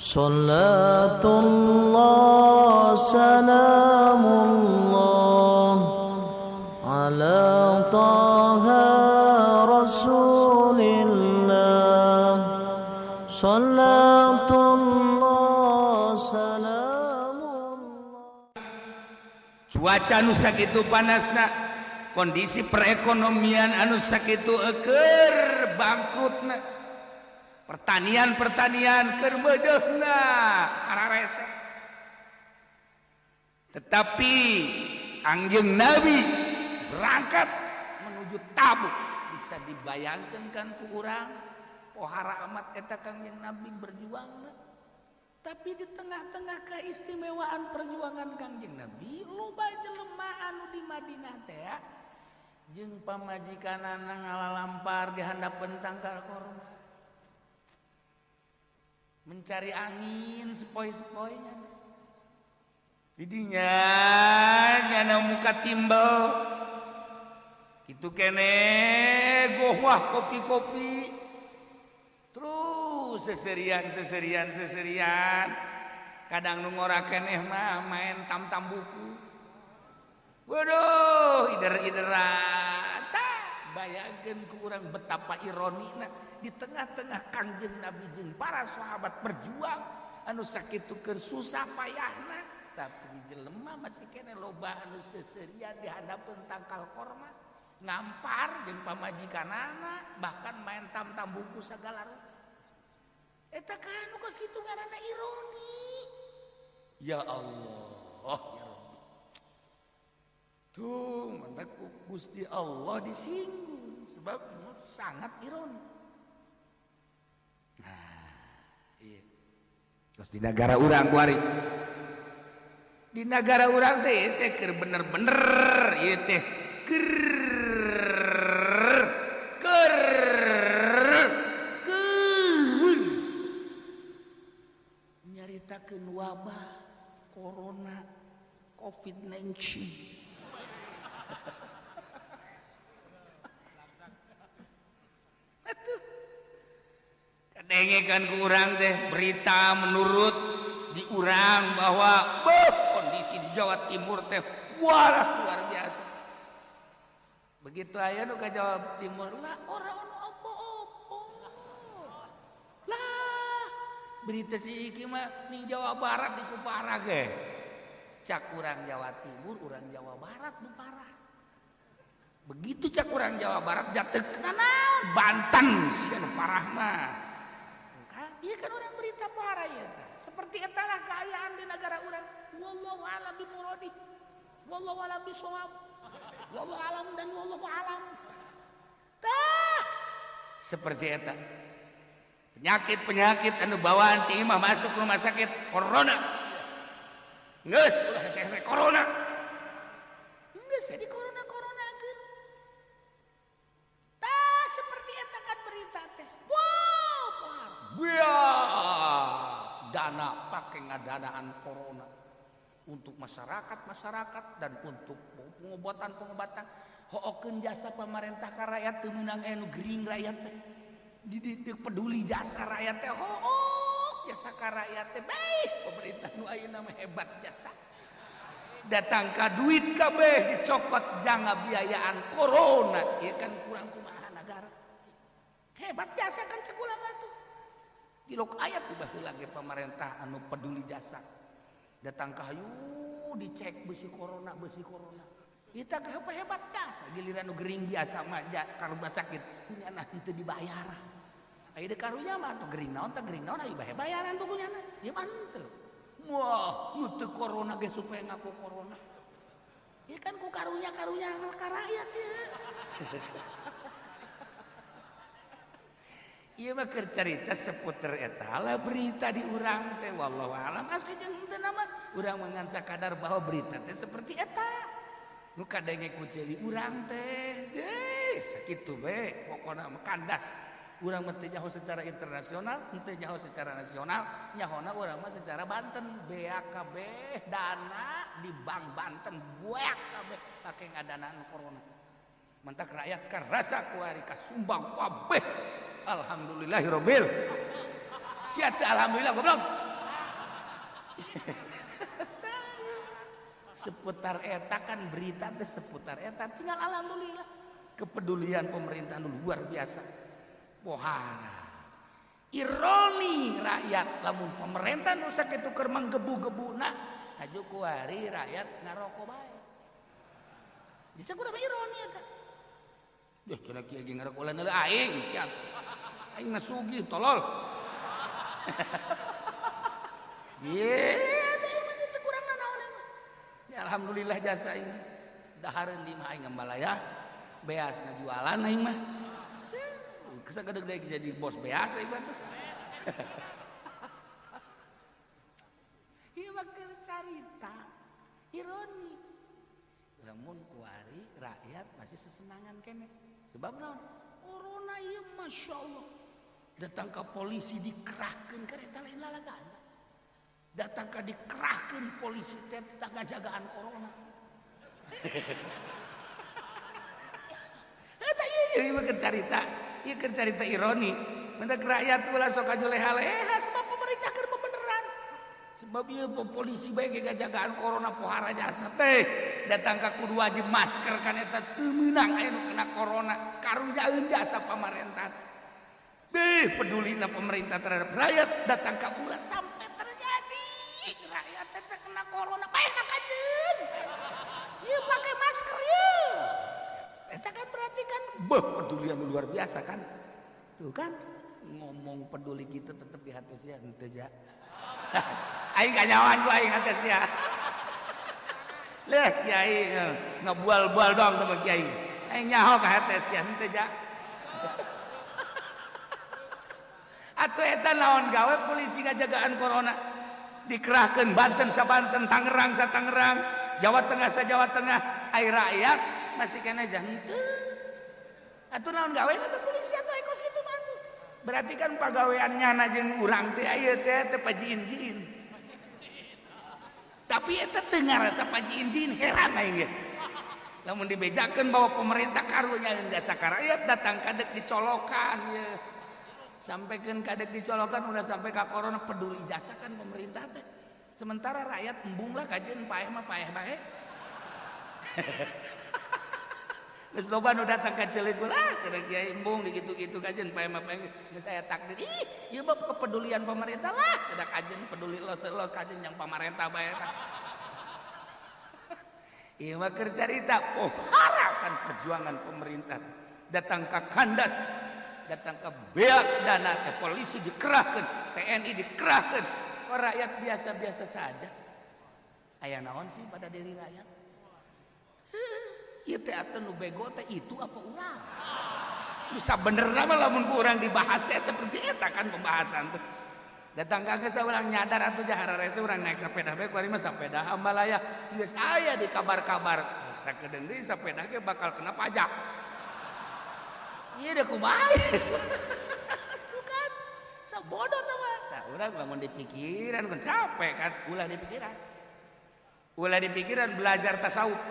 Salatullah salamullah ala taha rasulillah. Salatullah salamullah. Cuaca anu sakitu panasna, kondisi perekonomian anu sakitu keur bangkrutna, pertanian keur beudeuhna ararese. Tetapi Kangjeng Nabi berangkat menuju Tabuk. Bisa dibayangkan kan ku urang pohara amat eta Kangjeng Nabi berjuangna. Tapi di tengah-tengah keistimewaan perjuangan Kangjeng Nabi, loba jelema anu di Madinah teh ya, jeung pamajikanana ngalalampar di handapeun tangkal korma, mencari angin sepoi-sepoinya. Didinya nyana muka timbel kitu kene gohwah kopi-kopi. Terus seserian kadang nu ngora keneh mah main tam-tam buku. Waduh, ider-ideran. Bayangkeun ku urang betapa ironina di tengah-tengah Kangjeng Nabi jeung para sahabat berjuang anu sakitu keur susah payahna, tapi jelema masih kene loba anu seserian di hadapan tangkal korma, ngampar jeung pamajikanana, bahkan main tam-tam buku sagala rupa. Eta kanu kos kitu ngaranna ironi. Ya Allah, ya Rabbi. Tuh, mata Gusti Allah disinggung sebab sangat ironi. Nah, iya. Terus di negara urang kuari. Di negara urang teh keur bener-bener ieu teh nyaritakeun wabah corona COVID-19. Atuh kadengekan ku urang teh berita menurut di urang bahwa kondisi di Jawa Timur teh luar biasa. Begitu aya nu ka Jawa Timur lah orang anu opo-opo. Lah berita si iki mah ning Jawa Barat di Kupara ge. Cak urang Jawa Timur, urang Jawa Barat nu parah. Begitu cak urang Jawa Barat jateuk naon Banten si anu parah mah. Iya kan orang berita parah ya ta. Seperti eta lah keayaan di negara urang. Wallahu a'lam bimuradi. Wallahu a'lam bishawab. Wallahu a'lam dan wallahu a'lam. Tah seperti eta. Penyakit anu bawaan ti imah masuk rumah sakit corona. Geus ulah hese corona. Geus di corona-coronakeun. Tah seperti eta kan berita teh. Dana pakai ngadanaan corona untuk masyarakat dan untuk pengobatan hookeun jasa pemerintah ka rakyat teu meunang anu gering rakyat teh di peduli jasa rakyat teh jasa ka rakyat teh baik pemerintah nu ayeuna mah hebat jasa datang ka duit kabeh dicokot janga biayaan corona ieu kan kurang kumaha negara hebat jasa kan cek ulama tuh kilok ayat tiba lagi pemerintah anu peduli jasa datang ka hayu dicek besi corona kita hebat jasa giliran nu gering biasa mah ka rumah sakit kunyana henteu dibayar aya de karunya mah atuh gering naon aya bayaran tuh kunyana ieu mah henteu wah nu teu corona ge supaya ngaku corona ieu kan ku karunya ka rakyat ya. Iya mah keur carita seputar eta lah berita di urang teh wallahu alam asli jeung henteu nama urang mah ngan sakadar bahwa berita teh seperti eta nu kadenge ku ceuli urang teh sakitu we pokona mah kandas urang mah teu nyaho secara internasional henteu nyaho secara nasional nyahona urang mah secara Banten beak kabeh dana di Bank Banten beak kabeh pake ngadanaan corona mentak rakyat karasa ku ari kasumbang kabeh alhamdulillahirabbil siat alhamdulillah goblok Seputar eta kan berita teh seputar eta tinggal alhamdulillah kepedulian pemerintah luar biasa. Pohara ironi rakyat lamun pemerintah nu sakitu keur manggebu-gebuna aju kuari rakyat ngarokok bae. Bisa kudu ironi eta. Duh cenah kieu ge ngarokok lain aing siap. Aing mah sugih tolol. Ye, aing mah kitu kurang naon. Ya alhamdulillah jasa aing. Dahareun di mah aing ngambalaya beas ngajualan aing mah. Kesagedeg deui jadi bos beas aing mah. Ieu mah keur carita ironi. Lamun kuari rakyat masih sesenangan kene. Sebab naon? Corona ieu masyaallah. Datang ke polisi dikerahkeun kareta lain lalagaan. Datang ke dikerahkeun polisi teh tentang ngajagaan corona. Eta ieu mah keur carita. Ieu keur carita ironi. Mendak rakyat ulah sok aju leha-leha sebab pemerintah keur bebeneran. Sebab ieu polisi bae ge ngajagaan corona pohara jasa teh. Datang ka kudu wajib masker kan eta teu meunang aya nu kena corona. Karunya jasa pamarentah. Pedulina pemerintah terhadap rakyat datang ke ulah sampai terjadi rakyat teh kena corona bae kajeun. Ieu pakai masker ieu. Eta kan berarti kan pedulian luar biasa kan. Tuh kan ngomong peduli gitu tetep di hati sia henteu ja. Aing kanyawan ku aing hati sia. Leh kiai ngabual-bual dong teman kiai. Aing nyaho ka hati sia henteu ja. Atuh eta naon gawe polisi ngajagaan corona dikerahkeun Banten sa Banten, Tangerang sa Tangerang, Jawa Tengah sa Jawa Tengah, ai rakyat masih kena henteu. Atuh naon gawe eta polisi atuh ekos kitu mah atuh. Berarti kan pagaweannya na jeung urang teh aya teh pajiin-jiin. Tapi eta teu ngarasa pajiin-jiin heran aing ge. Lamun dibejakeun bahwa pemerintah karunya jasa ka rakyat datang kadek dicolokan ye. Sampaikan kadek dicolokan udah sampai ke corona peduli jasa kan pemerintah teh. Sementara rakyat embung lah kajian paeh mah paeh bae. Geus loba nu datang ka Cilegon cenah kiai embung dikitu-kitu kajian paeh mah paeh. Geus aya takdir. Ih, ieu mah kepedulian pemerintah lah. Tidak kajian peduli los kajian yang pemerintah bae kan. Ieu mah keur carita harapan perjuangan pemerintah datang ke kandas. Datang ke beak dana teh polisi dikerahkan, TNI dikerahkan, kok rakyat biasa-biasa saja. Aya naon sih pada diri rakyat? Ieu teh atuh nu bego teh itu apa urang? Bisa bener mah lamun ku urang dibahas teh seperti eta kan pembahasan teh. Datang ka geus urang nyadar atuh jahara rese urang naik sepeda bae kuari mah sepeda hambalaya geus aya di kabar-kabar sakedeung deui sepeda ge bakal kena pajak. Iya deh kumaha. Itu kan sabodoh teh mah. Nah, urang lamun di pikiran kan capek kan, ulah di pikiran. Ulah di pikiran belajar tasawuf.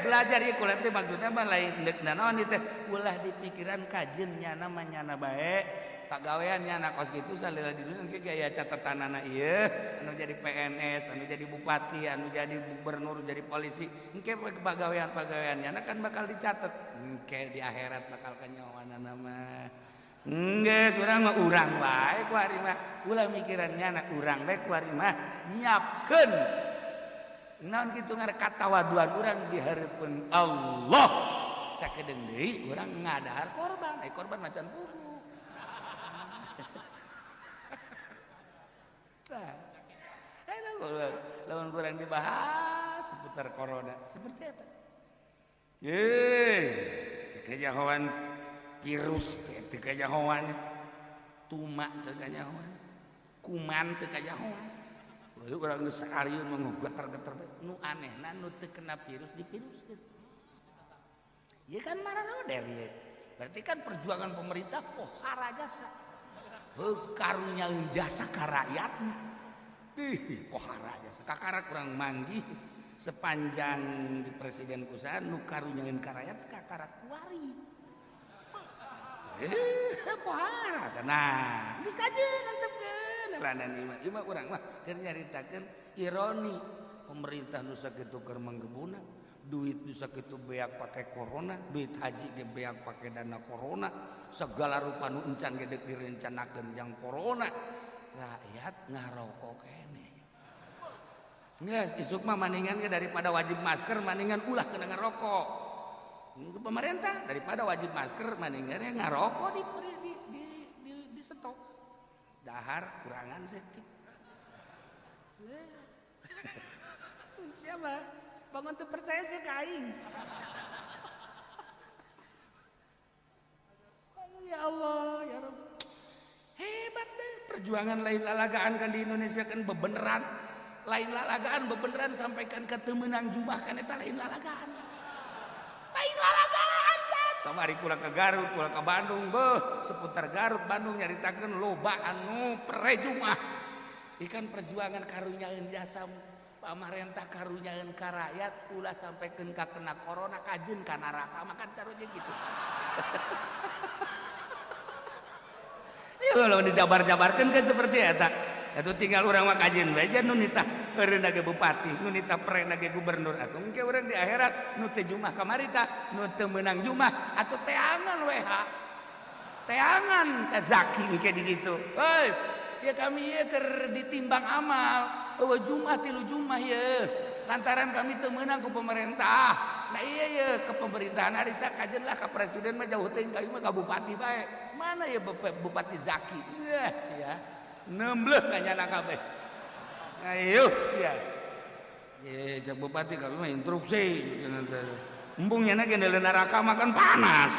Belajar ieu kulit teh maksudnya mah lain deuk naon ieu teh ulah di pikiran kajeun nyana mah nyana bae. Pagawean nyana kos kitu salila di dunia engke aya catatanana ieu anu jadi PNS, anu jadi bupati, anu jadi gubernur, jadi polisi, engke pagawean nyana kan bakal dicatet. Engke di akhirat bakal kanyawanana mah. Enggeus urang mah urang wae ku ari mah ulah mikiran nyana urang bae ku ari mah nyiapkeun. Naon kitu ngarep katawaduan urang dihareupeun Allah. Sakedeung deui urang ngadahar korban, korban macan bubu. Lawan kurang dibahas seputar corona seperti itu. Tekajahoan virus, tekajahoan tumak, tekajahoan kuman, tekajahoan. Lalu orang geus sarieu menggeter-geter nu anehna nu teu kena virus diviruskeun. Ieu kan marah model ieu. Berarti kan perjuangan pemerintah pohara jasa. Karunyaeun jasa ka rakyatna. Pohara jasa kakara kurang manggih sepanjang di presiden kusaha nu karunyaeun ka rakyat kakara kuari. Pohara nah dikajeun antepkeun ngaranana ieu mah urang mah keur nyaritakeun ironi pemerintah nu sakitu keur manggebuna duit nu sakitu beak pake corona duit haji ge beak pake dana corona segala rupa nu encan ge deuk direncanakeun jang corona rakyat ngarokok kene geus isuk mah maningan ge daripada wajib masker maningan ulah kena ngarokok pemerintah daripada wajib masker maningan ngarokok di stop dahar kurangan setik siapa bangun tuh percaya sih kain ya Allah ya Rabb hebat deh perjuangan lain lalagaan kan di Indonesia kan bebeneran lain lalagaan bebeneran sampaikan ke temenang jumah kan eta lain lalagaan kan kamari kula ke Garut kula ke Bandung beuh seputar Garut Bandung nyaritakeun loba anu pere jumah ikan perjuangan karunyaeun jasa pamarentah karunyaeun ka rakyat ulah sampaikeun ka kena corona kajeun ka neraka makan sarunya gitu ya kalau dijabar-jabarkan kan seperti eta itu tinggal orang mah kajeun bae nu nitah eureun ge bupati nu nitah pere ge gubernur atuh engke urang di akhirat nu teu jumah kamari tah nu teu meunang jumah atuh teangan we ha teangan teh zaki engke di kitu heuy ya kami ieu keur ditimbang amal eueuh jumah tilu jumah ye lantaran kami teu meunang ku pemerintah nah iya ye ke pemerintahan harita kajeun lah ka presiden mah jauh teuing ka ieu mah ka bupati bae mana ya bupati Zaki ya sia nembleh ka nyana kabeh ayo sia ye cak bupati kalau mah instruksi embung nyana ge neuleuh neraka mah kan panas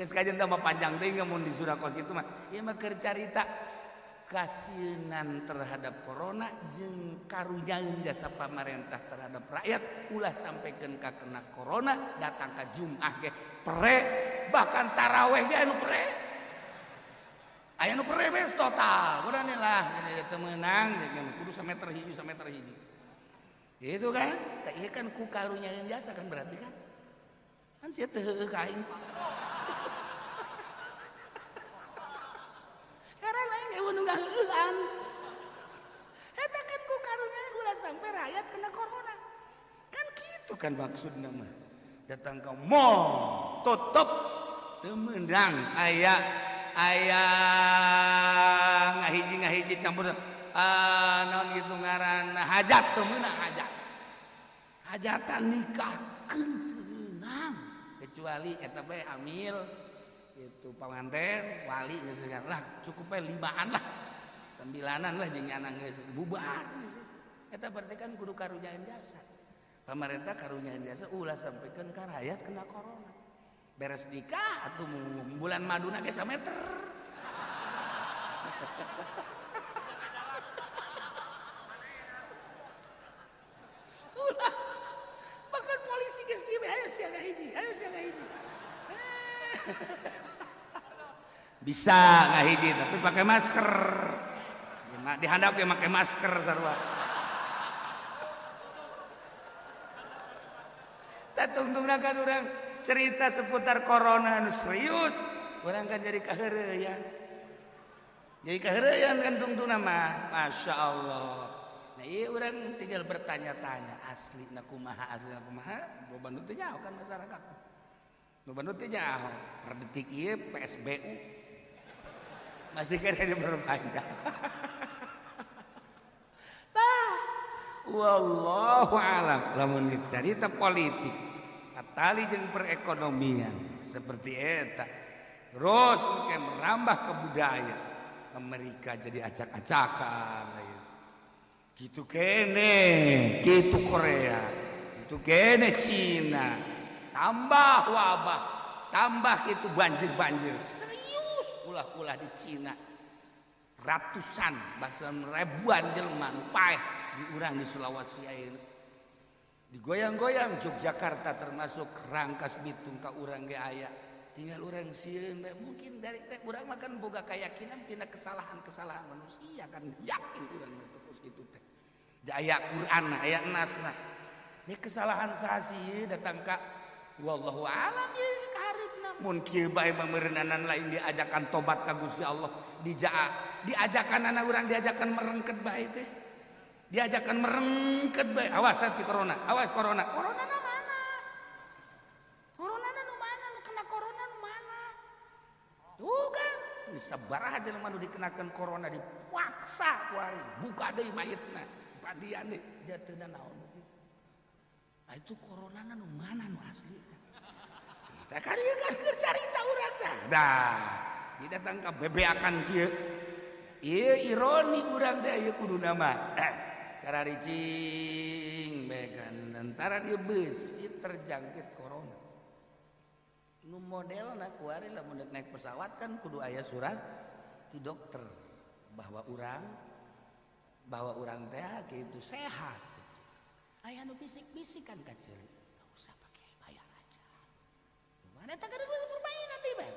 geus kajeun teh mah panjang teuing mun di Surakos kitu mah ieu mah keur carita kasieunan terhadap corona jeung karunyaeun jasa pamarentah terhadap rakyat ulah sampaikeun ka kena corona datang ka Jumat ge pere bahkan taraweh ge anu pere aya nu pere bees total urang lah teu meunang kudu sameter hiji itu kan ieu kan ku karunyaeun jasa kan berarti kan sia teu heueuh ka aing nunggah heueuhan eta kan ku karunya ulah sampai rakyat kena corona kan gitu kan maksudna mah datang ka mall tutup teu meunang aya ngahiji campur naon gitu ngaranna hajat teu meunang hajatan nikahkeun teu meunang kecuali eta bae hamil itu pengantin wali lah cukup aja 5an lah 9an lah jeung nyana geus bubar eta berarti kan kudu karunyaeun jasa pemerintah karunyaeun jasa ulah sampikeun ka rakyat kena corona beres nikah atuh bulan maduna ge sameter ulah bahkan polisi geus kieu ayo siaga hiji bisa ngahiji tapi pakai masker dihandap ya pakai masker sarua tatungtungna kan orang cerita seputar corona anu serius orang kan jadi kaheureyan kan tungtungna mah Masya Allah nah iya orang tinggal bertanya-tanya aslina kumaha beban itu nyaho kan masyarakat beban itu nyaho perdetik ieu PSBU masih kena diperpanjang. Nah, wallahu alam. Lamun cerita politik, katali jeung perekonomian seperti eta. Terus mungkin merambah ke budaya. Amerika jadi acak-acakan. Gitu kene, gitu Korea, gitu kene Cina. Tambah wabah, tambah gitu banjir-banjir. Ulah di Cina ratusan bahkan ribuan jelema nu paeh di urang di Sulawesi ayeuna digoyang-goyang Yogyakarta termasuk Rangkas Bitung ka urang ge aya tinggal urang sieun mungkin dari urang mah kan boga keyakinan tina kesalahan-kesalahan manusia kan yakin urang terus kitu teh da aya Quran aya nasna ini kesalahan saha sih datang ka wallahu alam ya kaharepna mun kieu bae mameureunanan lain diajakan tobat ka Gusti Allah diajakan anak orang diajakan merengket bae teh. Diajakan merengket bae. Awas hati corona, awas corona. Corona na mana? Corona na nu mana? Nu kena corona nu mana? Tuh kan, sabaraha jelema nu dikenakeun corona dipaksa ku ari. Buka deui mayitna. Pandian deui, jateuna naon teh. Itu corona na nu mana nu asli? Tah kan ieu kan carita urang tah. Dah, didatang ka bebeakan kieu. Ieu ironi urang teh ieu kuduna mah. Cara ricing bekan antara dia besi terjangkit corona. Nu modelna kuari lamun naik pesawat kan kudu aya surat ti dokter bahwa urang teh kitu sehat. Aya nu bisik-bisikan ka ceuli. Enggak usah pakai bayar aja. Mana tak ada permainan di bae.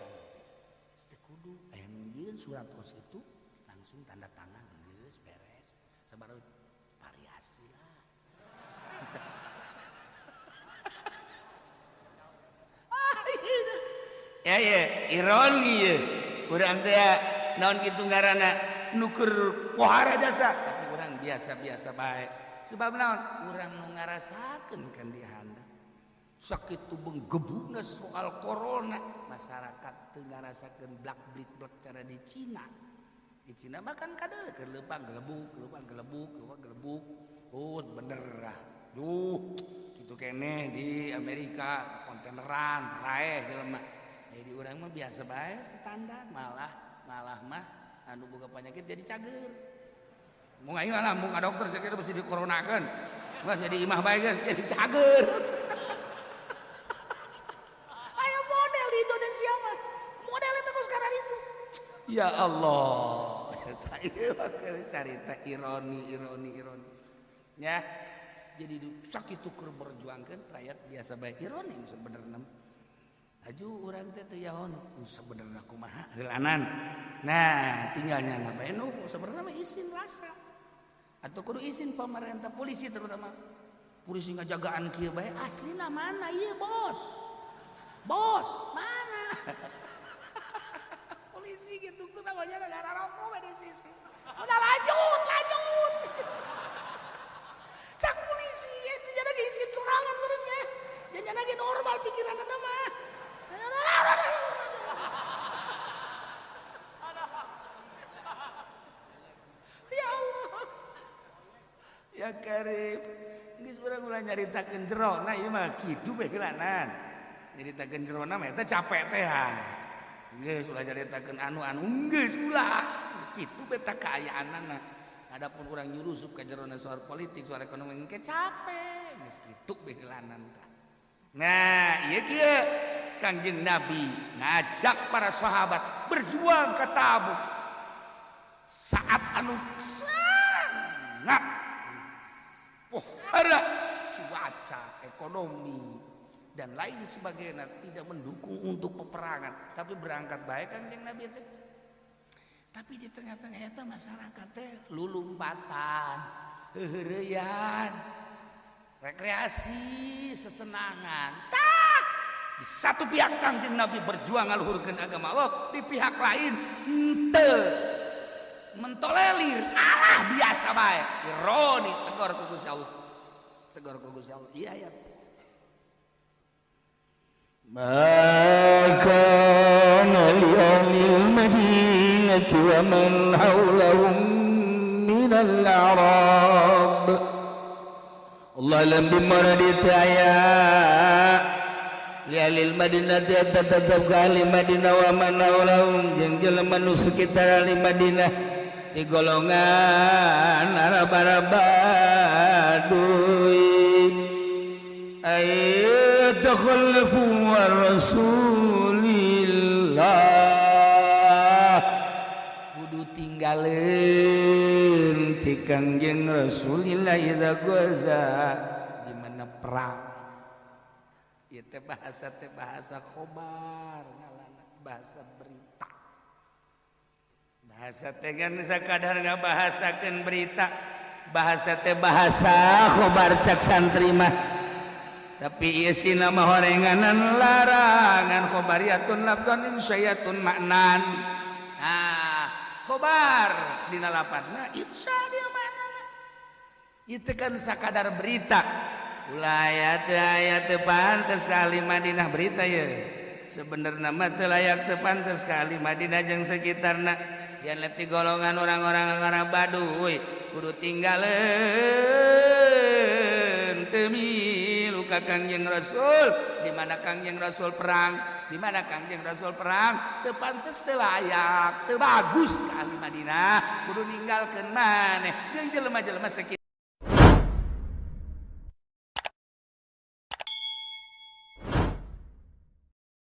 Teu kudu aya nu nyieun surat kos itu langsung tanda tangan geus beres. Sabaraha variasi lah. Ya ironi ya. Urang teh naon kitu ngaranna nuker pohara jasa tapi urang biasa-biasa bae. Sebab naon? Urang nu ngarasakeun kan di handap. Sakitu benggebuna soal corona, masyarakat teu ngarasakeun blak-blik cara di Cina. Di Cina makan kadal ke leumpang gelebuk. Oh bener lah. Duh, gitu kene di Amerika kontaineran, rae jelema. Jadi urang mah biasa bae standar, malah mah anu boga penyakit jadi cager. Mun aing lah mun ka dokter cager mesti dikoronakeun. Geus jadi imah bae geus jadi cager. Aya model di Indonesia mah. Modelnya terus sekarang itu. Ya Allah. Carita ironi. Ya. Jadi sakitu keur berjuangkeun rakyat biasa bae ironi sebenarnya. Aju urang teh teu yaon sebenarnya kumaha heulanan. Nah, tinggalnya na bae nu sebenarnya mah izin rasa. Atau kudu izin pemerintah polisi terutama. Polisi ngajagaan kieu bae aslina mana ieu bos? Bos, mana? Polisi gitu tuh namanya negara rokok di sisi. Udah lanjut. Cak polisi itu jadi izin surangan merenya. Jadi lagi normal pikiran anda mah. Ya Allah. Ya Karim. Geus urang ulah nyaritakeun jerona ieu mah kitu bae heulanan. Nyaritakeun jerona mah eta capek teh. Geus ulah nyaritakeun anu geus ulah. Kitu beta kaayaanana. Adapun urang nyurusup ka jerona soal politik, soal ekonomi engke capek. Geus kitu bae heulanan tah. Nah, ieu kieu Kangjeng Nabi ngajak para sahabat berjuang ke Tabuk. Saat anu sangat pohara cuaca, ekonomi dan lain sebagainya tidak mendukung untuk peperangan, tapi berangkat baik Kangjeng Nabi teh. Tapi di tengah-tengah eta masyarakat teh lulumpatan, heureuyan, rekreasi, sesenangan. Di satu pihak Kangjeng Nabi berjuang ngaluhurkeun agama Allah, di pihak lain henteu mentolelir alah biasa bae. Ironi tegur ku Gusti Allah. Iya ya. Maka lil Madinah wa man hawlahum min al-a'rab. Allah lam bimaradit ayat lialil Madinah tetap kali Madinah wa man hawlahum jeung jelema nu sekitar ali Madinah di golongan Arab-Arabaduy ay takhallafu wa Rasulillah kudu tinggalin ti Kangjeng Rasulillah idza gaza di mana perang. Ieu teh bahasa khobar ngaranna bahasa berita. Bahasa teh kan sakadar ngabahasakeun berita. Bahasa teh bahasa khobar cak santri mah. Tapi ieu sina mah horenganan larangan khobariyatun labdun insyayatun maknan. Nah, khobar dina lapatna insya dia mana itu kan sakadar berita ulah ayat pantes kali Madinah berita ya sebenarnya mah teu layak teu pantes kali Madinah jeung sekitarna yang letih golongan orang-orang Arab Baduy kudu tinggalin temilu ka Kangjeng Rasul di mana Kangjeng Rasul perang di mana Kangjeng Rasul perang teu pantes teu layak teu bagus kali Madinah kudu ninggalkeun maneh jeung jelema-jelema sekitar